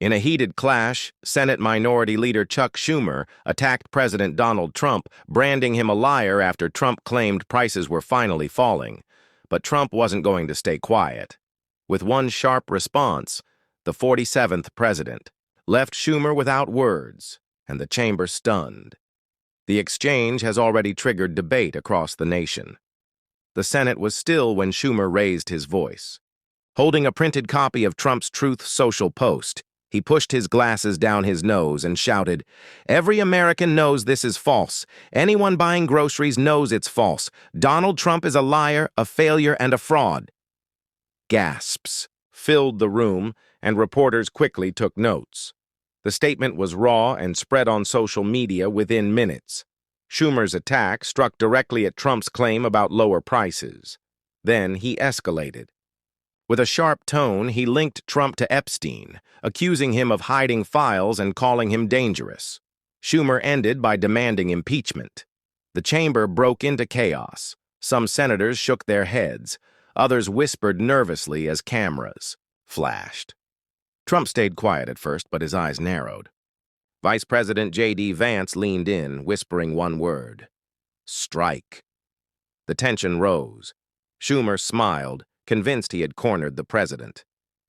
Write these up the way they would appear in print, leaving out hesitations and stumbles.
In a heated clash, Senate Minority Leader Chuck Schumer attacked President Donald Trump, branding him a liar after Trump claimed prices were finally falling. But Trump wasn't going to stay quiet. With one sharp response, the 47th president left Schumer without words, and the chamber stunned. The exchange has already triggered debate across the nation. The Senate was still when Schumer raised his voice. Holding a printed copy of Trump's Truth Social post, he pushed his glasses down his nose and shouted, "Every American knows this is false. Anyone buying groceries knows it's false. Donald Trump is a liar, a failure, and a fraud." Gasps filled the room, and reporters quickly took notes. The statement was raw and spread on social media within minutes. Schumer's attack struck directly at Trump's claim about lower prices. Then he escalated. With a sharp tone, he linked Trump to Epstein, accusing him of hiding files and calling him dangerous. Schumer ended by demanding impeachment. The chamber broke into chaos. Some senators shook their heads. Others whispered nervously as cameras flashed. Trump stayed quiet at first, but his eyes narrowed. Vice President J.D. Vance leaned in, whispering one word: strike. The tension rose. Schumer smiled, convinced he had cornered the president.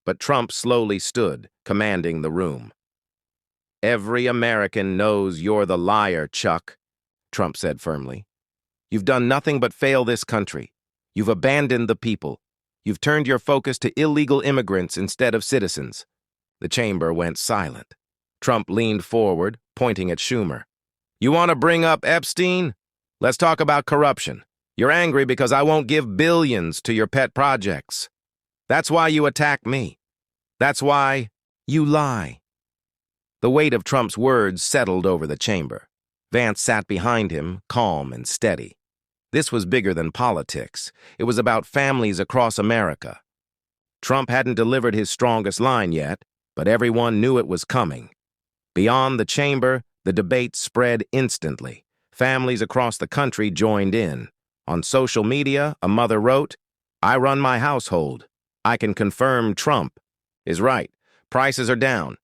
But Trump slowly stood, commanding the room. "Every American knows you're the liar, Chuck," Trump said firmly. "You've done nothing but fail this country. You've abandoned the people. You've turned your focus to illegal immigrants instead of citizens." The chamber went silent. Trump leaned forward, pointing at Schumer. "You want to bring up Epstein? Let's talk about corruption. You're angry because I won't give billions to your pet projects. That's why you attack me. That's why you lie." The weight of Trump's words settled over the chamber. Vance sat behind him, calm and steady. This was bigger than politics. It was about families across America. Trump hadn't delivered his strongest line yet, but everyone knew it was coming. Beyond the chamber, the debate spread instantly. Families across the country joined in. On social media, a mother wrote, "I run my household. I can confirm Trump is right. Prices are down."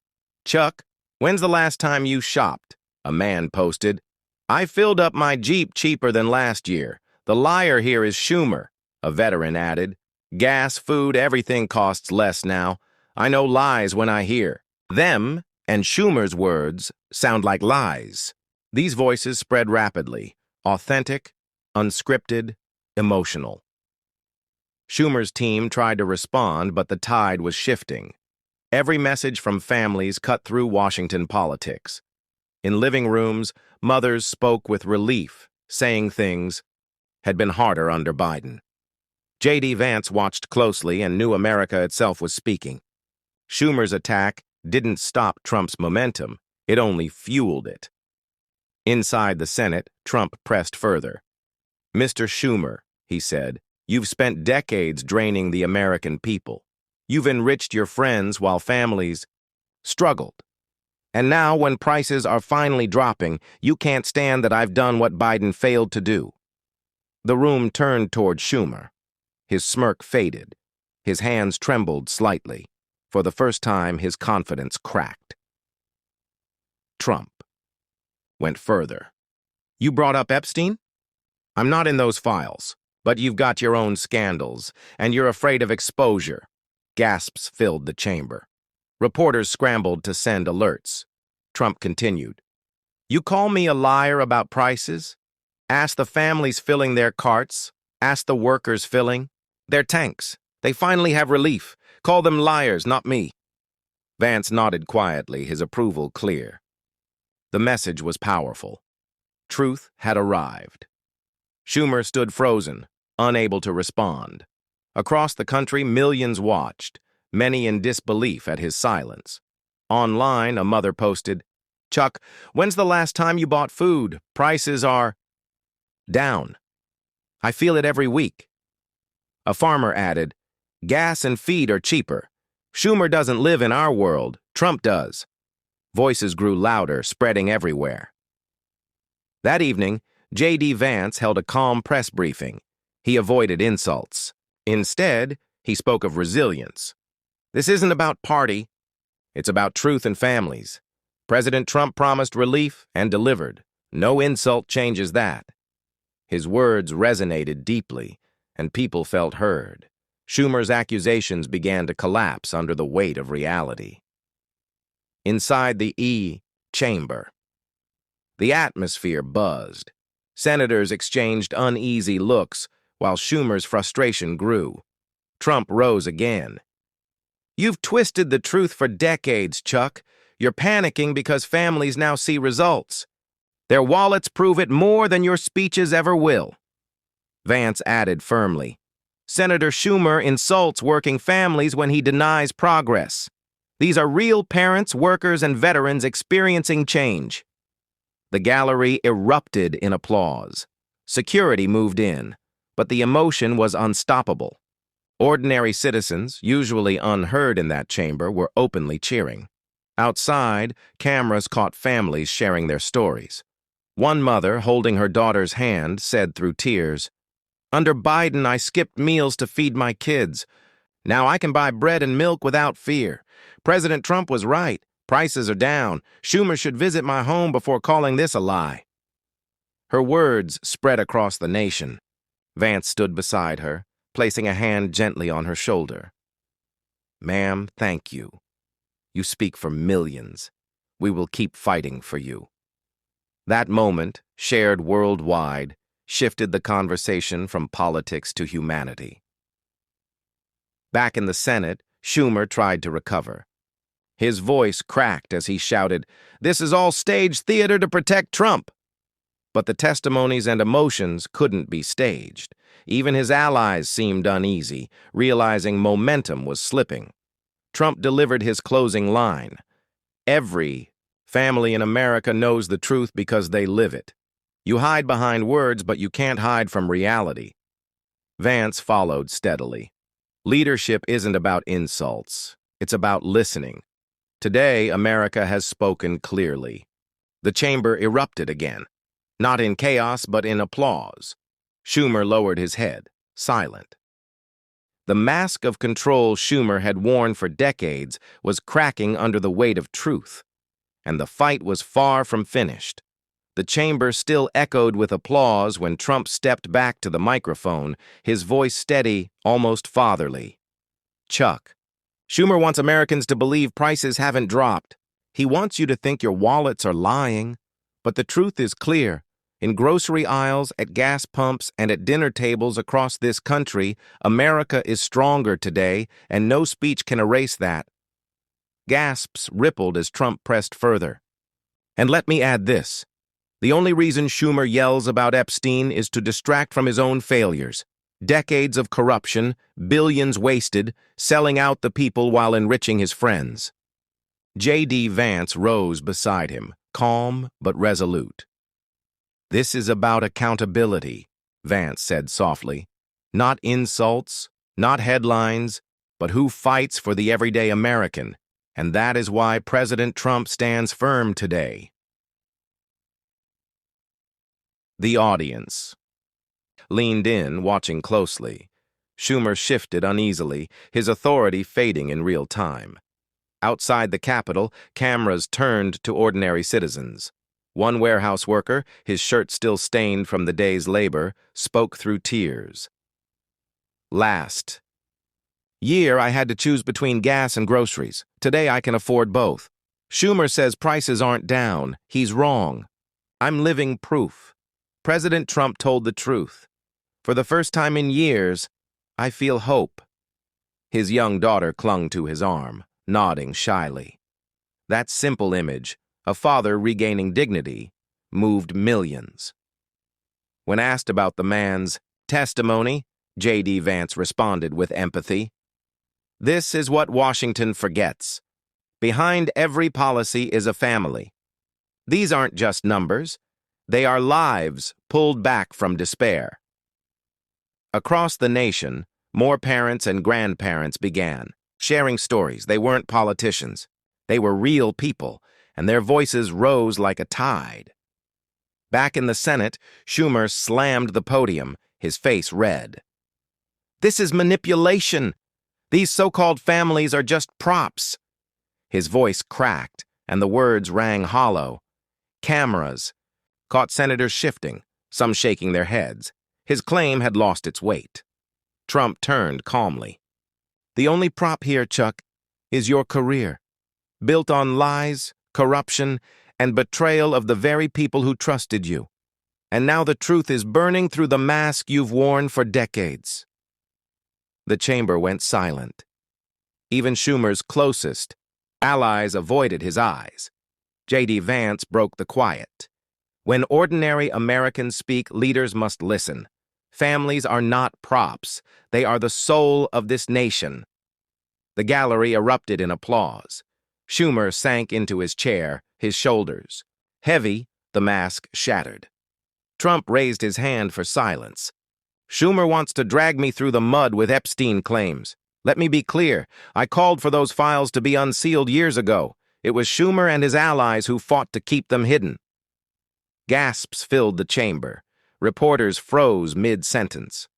"Chuck, when's the last time you shopped?" A man posted. "I filled up my Jeep cheaper than last year. The liar here is Schumer," a veteran added. "Gas, food, everything costs less now. I know lies when I hear them, and Schumer's words sound like lies." These voices spread rapidly, authentic, unscripted, emotional. Schumer's team tried to respond, but the tide was shifting. Every message from families cut through Washington politics. In living rooms, mothers spoke with relief, saying things had been harder under Biden. J.D. Vance watched closely and knew America itself was speaking. Schumer's attack didn't stop Trump's momentum, it only fueled it. Inside the Senate, Trump pressed further. "Mr. Schumer," he said, "you've spent decades draining the American people. You've enriched your friends while families struggled. And now, when prices are finally dropping, you can't stand that I've done what Biden failed to do." The room turned toward Schumer. His smirk faded. His hands trembled slightly. For the first time, his confidence cracked. Trump went further. "You brought up Epstein? I'm not in those files, but you've got your own scandals, and you're afraid of exposure." Gasps filled the chamber. Reporters scrambled to send alerts. Trump continued. "You call me a liar about prices? Ask the families filling their carts. Ask the workers filling their tanks. They finally have relief. Call them liars, not me." Vance nodded quietly, his approval clear. The message was powerful. Truth had arrived. Schumer stood frozen, unable to respond. Across the country, millions watched, many in disbelief at his silence. Online, a mother posted, "Chuck, when's the last time you bought food? Prices are down. I feel it every week." A farmer added, "Gas and feed are cheaper. Schumer doesn't live in our world, Trump does." Voices grew louder, spreading everywhere. That evening, J.D. Vance held a calm press briefing. He avoided insults. Instead, he spoke of resilience. "This isn't about party. It's about truth and families. President Trump promised relief and delivered. No insult changes that. His words resonated deeply, and people felt heard. Schumer's accusations began to collapse under the weight of reality. Inside the chamber, the atmosphere buzzed. Senators exchanged uneasy looks, while Schumer's frustration grew. Trump rose again. "You've twisted the truth for decades, Chuck. You're panicking because families now see results. Their wallets prove it more than your speeches ever will." Vance added firmly, "Senator Schumer insults working families when he denies progress. These are real parents, workers, and veterans experiencing change." The gallery erupted in applause. Security moved in, but the emotion was unstoppable. Ordinary citizens, usually unheard in that chamber, were openly cheering. Outside, cameras caught families sharing their stories. One mother, holding her daughter's hand, said through tears, "Under Biden, I skipped meals to feed my kids. Now I can buy bread and milk without fear. President Trump was right. Prices are down. Schumer should visit my home before calling this a lie." Her words spread across the nation. Vance stood beside her, placing a hand gently on her shoulder. "Ma'am, thank you. You speak for millions. We will keep fighting for you." That moment, shared worldwide, shifted the conversation from politics to humanity. Back in the Senate, Schumer tried to recover. His voice cracked as he shouted, "This is all stage theater to protect Trump." But the testimonies and emotions couldn't be staged. Even his allies seemed uneasy, realizing momentum was slipping. Trump delivered his closing line. "Every family in America knows the truth because they live it. You hide behind words, but you can't hide from reality." Vance followed steadily. "Leadership isn't about insults. It's about listening. Today, America has spoken clearly." The chamber erupted again, not in chaos, but in applause. Schumer lowered his head, silent. The mask of control Schumer had worn for decades was cracking under the weight of truth, and the fight was far from finished. The chamber still echoed with applause when Trump stepped back to the microphone, his voice steady, almost fatherly. "Chuck, Schumer wants Americans to believe prices haven't dropped. He wants you to think your wallets are lying. But the truth is clear. In grocery aisles, at gas pumps, and at dinner tables across this country, America is stronger today, and no speech can erase that." Gasps rippled as Trump pressed further. "And let me add this. The only reason Schumer yells about Epstein is to distract from his own failures. Decades of corruption, billions wasted, selling out the people while enriching his friends." J.D. Vance rose beside him, calm but resolute. "This is about accountability," Vance said softly. "Not insults, not headlines, but who fights for the everyday American. And that is why President Trump stands firm today." The audience leaned in, watching closely. Schumer shifted uneasily, his authority fading in real time. Outside the Capitol, cameras turned to ordinary citizens. One warehouse worker, his shirt still stained from the day's labor, spoke through tears. "Last year, I had to choose between gas and groceries. Today, I can afford both. Schumer says prices aren't down. He's wrong. I'm living proof. President Trump told the truth. For the first time in years, I feel hope." His young daughter clung to his arm, nodding shyly. That simple image, a father regaining dignity, moved millions. When asked about the man's testimony, J.D. Vance responded with empathy. "This is what Washington forgets. Behind every policy is a family. These aren't just numbers. They are lives pulled back from despair." Across the nation, more parents and grandparents began, sharing stories. They weren't politicians. They were real people, and their voices rose like a tide. Back in the Senate, Schumer slammed the podium, his face red. "This is manipulation. These so-called families are just props. His voice cracked, and the words rang hollow. Cameras caught senators shifting, some shaking their heads. His claim had lost its weight. Trump turned calmly. The only prop here, Chuck, is your career, built on lies, corruption, and betrayal of the very people who trusted you. And now the truth is burning through the mask you've worn for decades. The chamber went silent. Even Schumer's closest allies avoided his eyes. J.D. Vance broke the quiet. When ordinary Americans speak, leaders must listen. Families are not props. They are the soul of this nation. The gallery erupted in applause. Schumer sank into his chair, his shoulders heavy, the mask shattered. Trump raised his hand for silence. Schumer wants to drag me through the mud with Epstein claims. Let me be clear. I called for those files to be unsealed years ago. It was Schumer and his allies who fought to keep them hidden. Gasps filled the chamber. Reporters froze mid-sentence.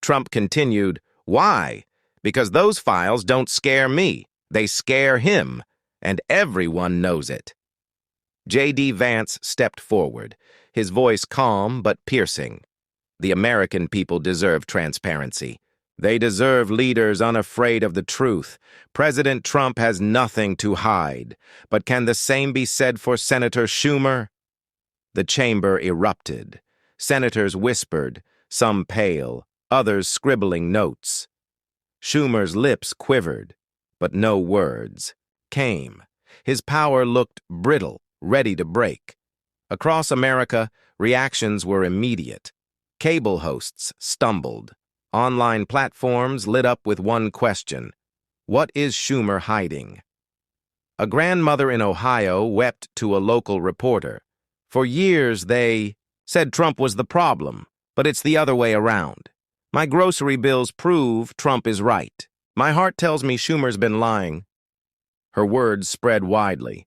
Trump continued, "Why? Because those files don't scare me. They scare him, and everyone knows it." J.D. Vance stepped forward, his voice calm but piercing. The American people deserve transparency. They deserve leaders unafraid of the truth. President Trump has nothing to hide. But can the same be said for Senator Schumer? The chamber erupted. Senators whispered, some pale, others scribbling notes. Schumer's lips quivered, but no words came. His power looked brittle, ready to break. Across America, reactions were immediate. Cable hosts stumbled. Online platforms lit up with one question: what is Schumer hiding? A grandmother in Ohio wept to a local reporter. For years they said Trump was the problem, but it's the other way around. My grocery bills prove Trump is right. My heart tells me Schumer's been lying. Her words spread widely.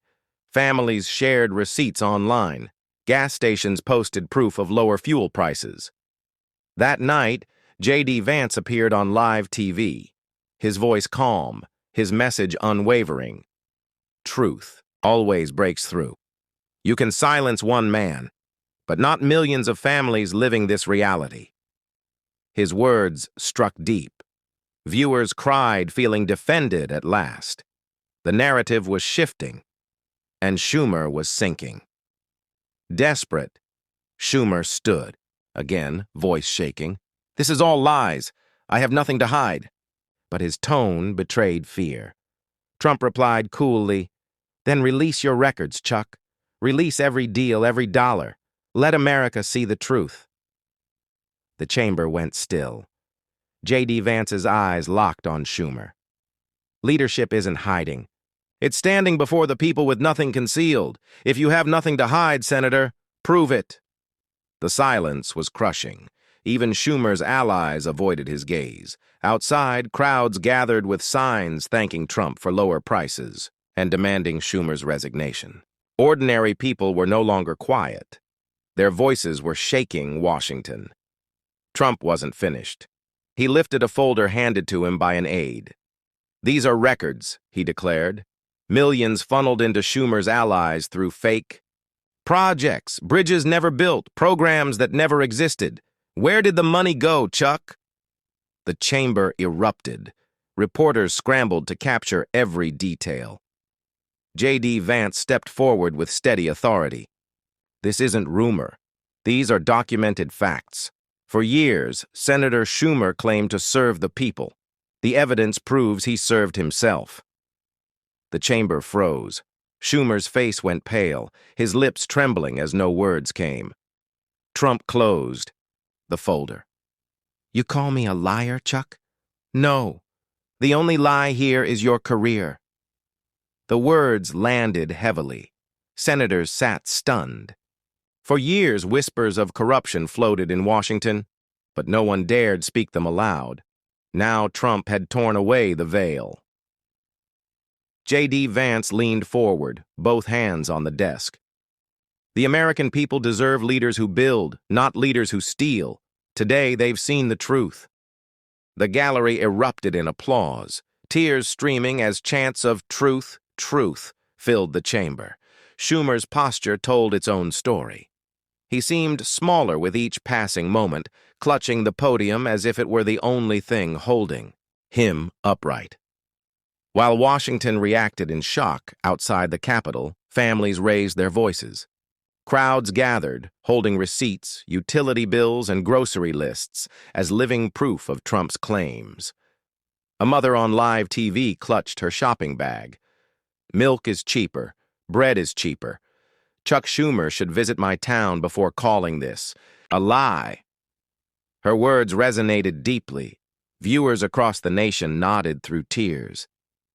Families shared receipts online. Gas stations posted proof of lower fuel prices. That night, J.D. Vance appeared on live TV, his voice calm, his message unwavering. Truth always breaks through. You can silence one man, but not millions of families living this reality. His words struck deep. Viewers cried, feeling defended at last. The narrative was shifting, and Schumer was sinking. Desperate, Schumer stood, again, voice shaking. "This is all lies. I have nothing to hide." But his tone betrayed fear. Trump replied coolly, "Then release your records, Chuck. Release every deal, every dollar. Let America see the truth." The chamber went still. J.D. Vance's eyes locked on Schumer. Leadership isn't hiding. It's standing before the people with nothing concealed. If you have nothing to hide, Senator, prove it. The silence was crushing. Even Schumer's allies avoided his gaze. Outside, crowds gathered with signs thanking Trump for lower prices and demanding Schumer's resignation. Ordinary people were no longer quiet. Their voices were shaking Washington. Trump wasn't finished. He lifted a folder handed to him by an aide. "These are records," he declared. "Millions funneled into Schumer's allies through fake projects, bridges never built, programs that never existed. Where did the money go, Chuck?" The chamber erupted. Reporters scrambled to capture every detail. J.D. Vance stepped forward with steady authority. "This isn't rumor. These are documented facts. For years, Senator Schumer claimed to serve the people. The evidence proves he served himself." The chamber froze. Schumer's face went pale, his lips trembling as no words came. Trump closed the folder. "You call me a liar, Chuck?" "No. The only lie here is your career." The words landed heavily. Senators sat stunned. For years, whispers of corruption floated in Washington, but no one dared speak them aloud. Now Trump had torn away the veil. J.D. Vance leaned forward, both hands on the desk. "The American people deserve leaders who build, not leaders who steal. Today, they've seen the truth." The gallery erupted in applause, tears streaming as chants of "truth, truth filled the chamber. Schumer's posture told its own story. He seemed smaller with each passing moment, clutching the podium as if it were the only thing holding him upright. While Washington reacted in shock outside the Capitol, families raised their voices. Crowds gathered, holding receipts, utility bills, and grocery lists as living proof of Trump's claims. A mother on live TV clutched her shopping bag. Milk is cheaper. Bread is cheaper. Chuck Schumer should visit my town before calling this a lie. Her words resonated deeply. Viewers across the nation nodded through tears.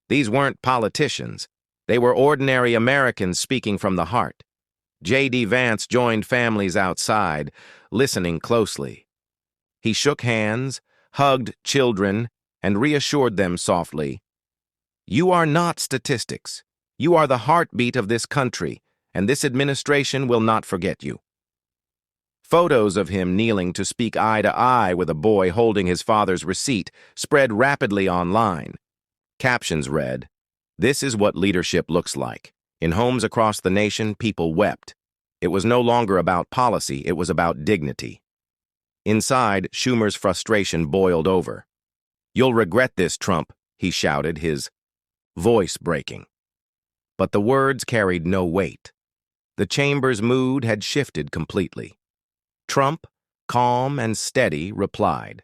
These weren't politicians. They were ordinary Americans speaking from the heart. J.D. Vance joined families outside, listening closely. He shook hands, hugged children, and reassured them softly. You are not statistics. You are the heartbeat of this country, and this administration will not forget you. Photos of him kneeling to speak eye to eye with a boy holding his father's receipt spread rapidly online. Captions read, "This is what leadership looks like." In homes across the nation, people wept. It was no longer about policy, it was about dignity. Inside, Schumer's frustration boiled over. "You'll regret this, Trump," he shouted, his voice breaking. But the words carried no weight. The chamber's mood had shifted completely. Trump, calm and steady, replied,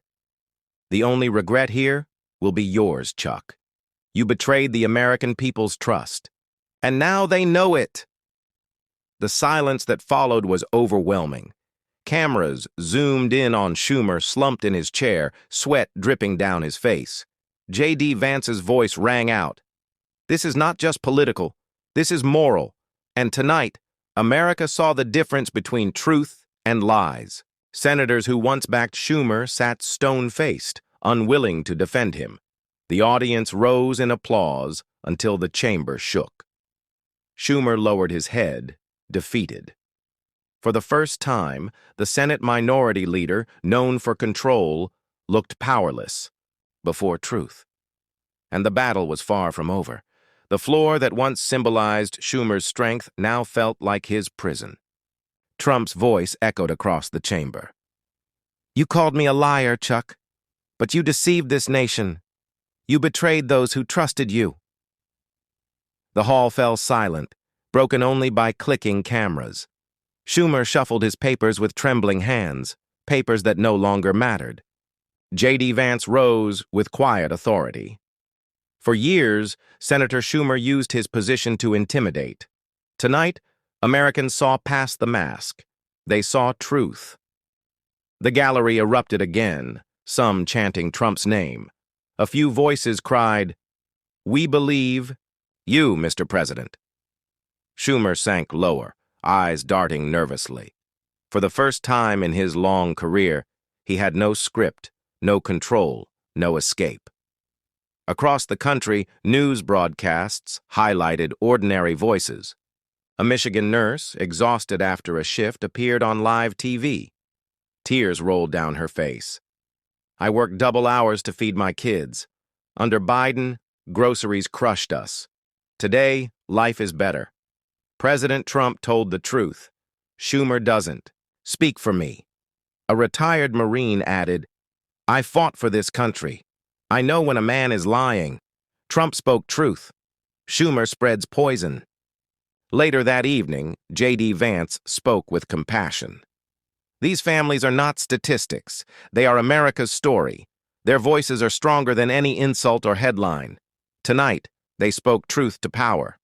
"The only regret here will be yours, Chuck. You betrayed the American people's trust. And now they know it." The silence that followed was overwhelming. Cameras zoomed in on Schumer slumped in his chair, sweat dripping down his face. J.D. Vance's voice rang out. "This is not just political. This is moral. And tonight, America saw the difference between truth and lies." Senators who once backed Schumer sat stone-faced, unwilling to defend him. The audience rose in applause until the chamber shook. Schumer lowered his head, defeated. For the first time, the Senate minority leader, known for control, looked powerless before truth. And the battle was far from over. The floor that once symbolized Schumer's strength now felt like his prison. Trump's voice echoed across the chamber. "You called me a liar, Chuck, but you deceived this nation. You betrayed those who trusted you." The hall fell silent, broken only by clicking cameras. Schumer shuffled his papers with trembling hands, papers that no longer mattered. J.D. Vance rose with quiet authority. For years, Senator Schumer used his position to intimidate. Tonight, Americans saw past the mask. They saw truth. The gallery erupted again, some chanting Trump's name. A few voices cried, "We believe you, Mr. President." Schumer sank lower, eyes darting nervously. For the first time in his long career, he had no script, no control, no escape. Across the country, news broadcasts highlighted ordinary voices. A Michigan nurse, exhausted after a shift, appeared on live TV. Tears rolled down her face. "I worked double hours to feed my kids. Under Biden, groceries crushed us. Today, life is better. President Trump told the truth. Schumer doesn't. Speak for me." A retired Marine added, "I fought for this country. I know when a man is lying. Trump spoke truth. Schumer spreads poison." Later that evening, J.D. Vance spoke with compassion. "These families are not statistics. They are America's story. Their voices are stronger than any insult or headline. Tonight, they spoke truth to power."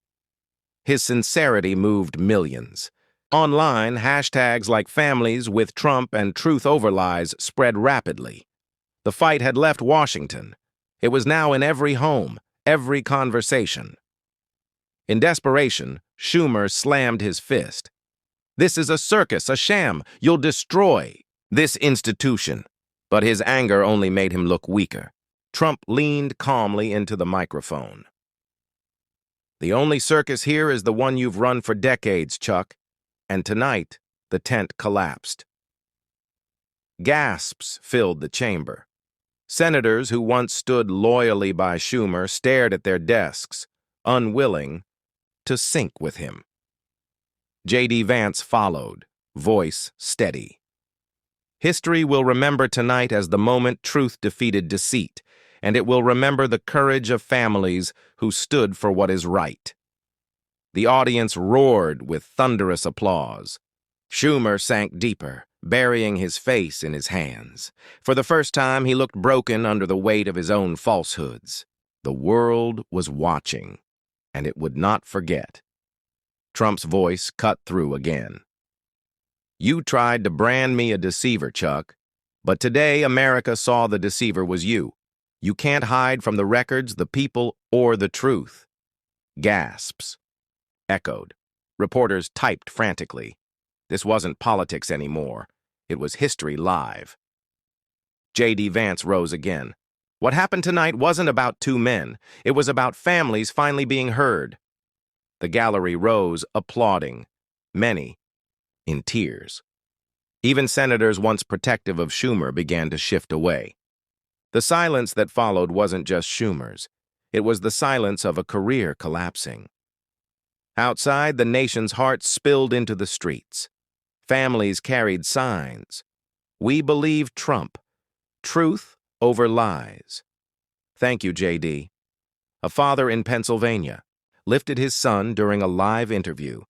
His sincerity moved millions. Online, hashtags like families with Trump and truth over lies spread rapidly. The fight had left Washington. It was now in every home, every conversation. In desperation, Schumer slammed his fist. "This is a circus, a sham. You'll destroy this institution." But his anger only made him look weaker. Trump leaned calmly into the microphone. "The only circus here is the one you've run for decades, Chuck." And tonight, the tent collapsed. Gasps filled the chamber. Senators who once stood loyally by Schumer stared at their desks, unwilling to sync with him. J.D. Vance followed, voice steady. History will remember tonight as the moment truth defeated deceit, and it will remember the courage of families who stood for what is right. The audience roared with thunderous applause. Schumer sank deeper, burying his face in his hands. For the first time, he looked broken under the weight of his own falsehoods. The world was watching, and it would not forget. Trump's voice cut through again. You tried to brand me a deceiver, Chuck, but today America saw the deceiver was you. You can't hide from the records, the people, or the truth. Gasps echoed. Reporters typed frantically. This wasn't politics anymore. It was history live. J.D. Vance rose again. What happened tonight wasn't about two men. It was about families finally being heard. The gallery rose, applauding, many in tears. Even senators once protective of Schumer began to shift away. The silence that followed wasn't just Schumer's. It was the silence of a career collapsing. Outside, the nation's heart spilled into the streets. Families carried signs. We believe Trump. Truth over lies. Thank you, J.D. A father in Pennsylvania lifted his son during a live interview.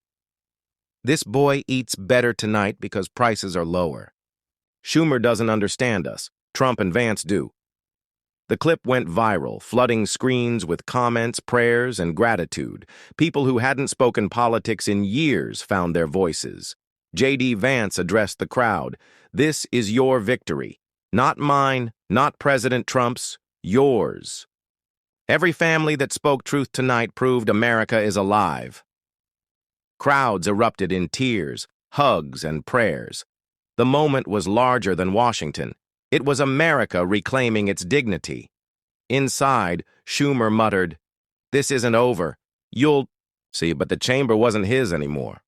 This boy eats better tonight because prices are lower. Schumer doesn't understand us. Trump and Vance do. The clip went viral, flooding screens with comments, prayers, and gratitude. People who hadn't spoken politics in years found their voices. J.D. Vance addressed the crowd. This is your victory. Not mine, not President Trump's, yours. Every family that spoke truth tonight proved America is alive. Crowds erupted in tears, hugs, and prayers. The moment was larger than Washington. It was America reclaiming its dignity. Inside, Schumer muttered, "This isn't over. You'll see," but the chamber wasn't his anymore.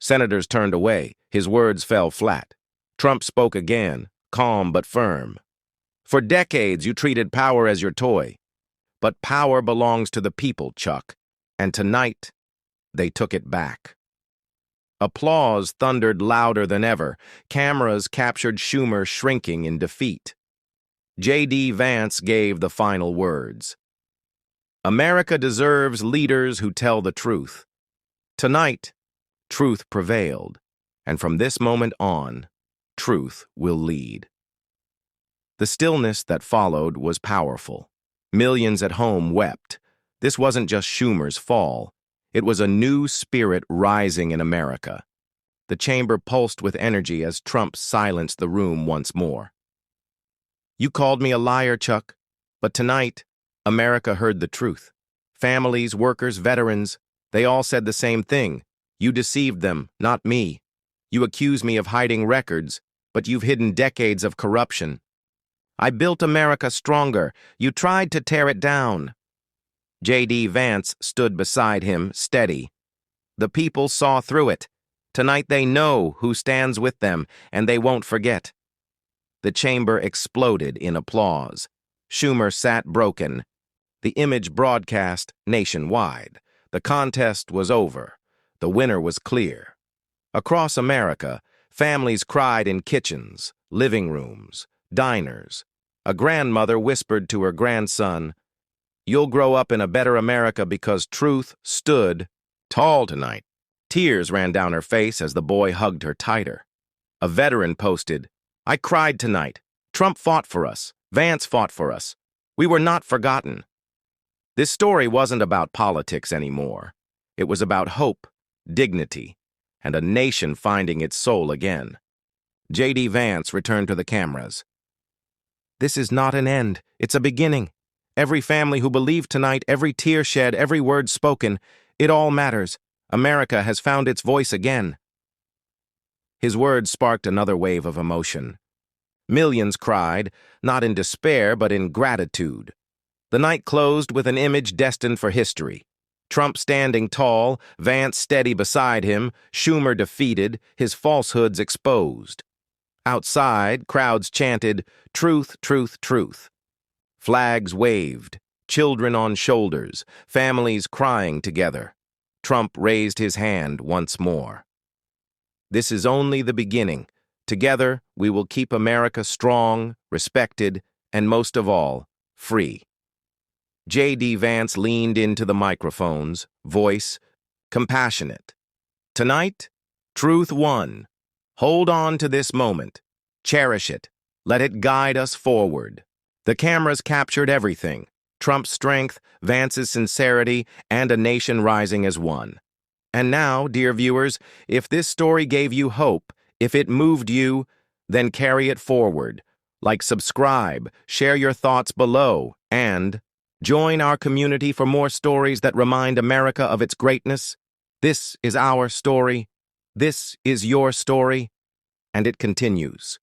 Senators turned away. His words fell flat. Trump spoke again, calm but firm. For decades, you treated power as your toy. But power belongs to the people, Chuck. And tonight, they took it back. Applause thundered louder than ever. Cameras captured Schumer shrinking in defeat. J.D. Vance gave the final words. America deserves leaders who tell the truth. Tonight, truth prevailed. And from this moment on, truth will lead. The stillness that followed was powerful. Millions at home wept. This wasn't just Schumer's fall. It was a new spirit rising in America. The chamber pulsed with energy as Trump silenced the room once more. You called me a liar, Chuck, but tonight, America heard the truth. Families, workers, veterans, they all said the same thing. You deceived them, not me. You accuse me of hiding records, but you've hidden decades of corruption. I built America stronger. You tried to tear it down. J.D. Vance stood beside him, steady. The people saw through it. Tonight they know who stands with them, and they won't forget. The chamber exploded in applause. Schumer sat broken. The image broadcast nationwide. The contest was over. The winner was clear. Across America, families cried in kitchens, living rooms, diners. A grandmother whispered to her grandson, "You'll grow up in a better America because truth stood tall tonight." Tears ran down her face as the boy hugged her tighter. A veteran posted, "I cried tonight. Trump fought for us. Vance fought for us. We were not forgotten." This story wasn't about politics anymore. It was about hope, dignity, and a nation finding its soul again. J.D. Vance returned to the cameras. This is not an end. It's a beginning. Every family who believed tonight, every tear shed, every word spoken, it all matters. America has found its voice again. His words sparked another wave of emotion. Millions cried, not in despair, but in gratitude. The night closed with an image destined for history. Trump standing tall, Vance steady beside him, Schumer defeated, his falsehoods exposed. Outside, crowds chanted, "Truth, truth, truth." Flags waved, children on shoulders, families crying together. Trump raised his hand once more. This is only the beginning. Together, we will keep America strong, respected, and most of all, free. J.D. Vance leaned into the microphones, voice compassionate. Tonight, truth won. Hold on to this moment. Cherish it. Let it guide us forward. The cameras captured everything. Trump's strength, Vance's sincerity, and a nation rising as one. And now, dear viewers, if this story gave you hope, if it moved you, then carry it forward. Like, subscribe, share your thoughts below, and join our community for more stories that remind America of its greatness. This is our story. This is your story. And it continues.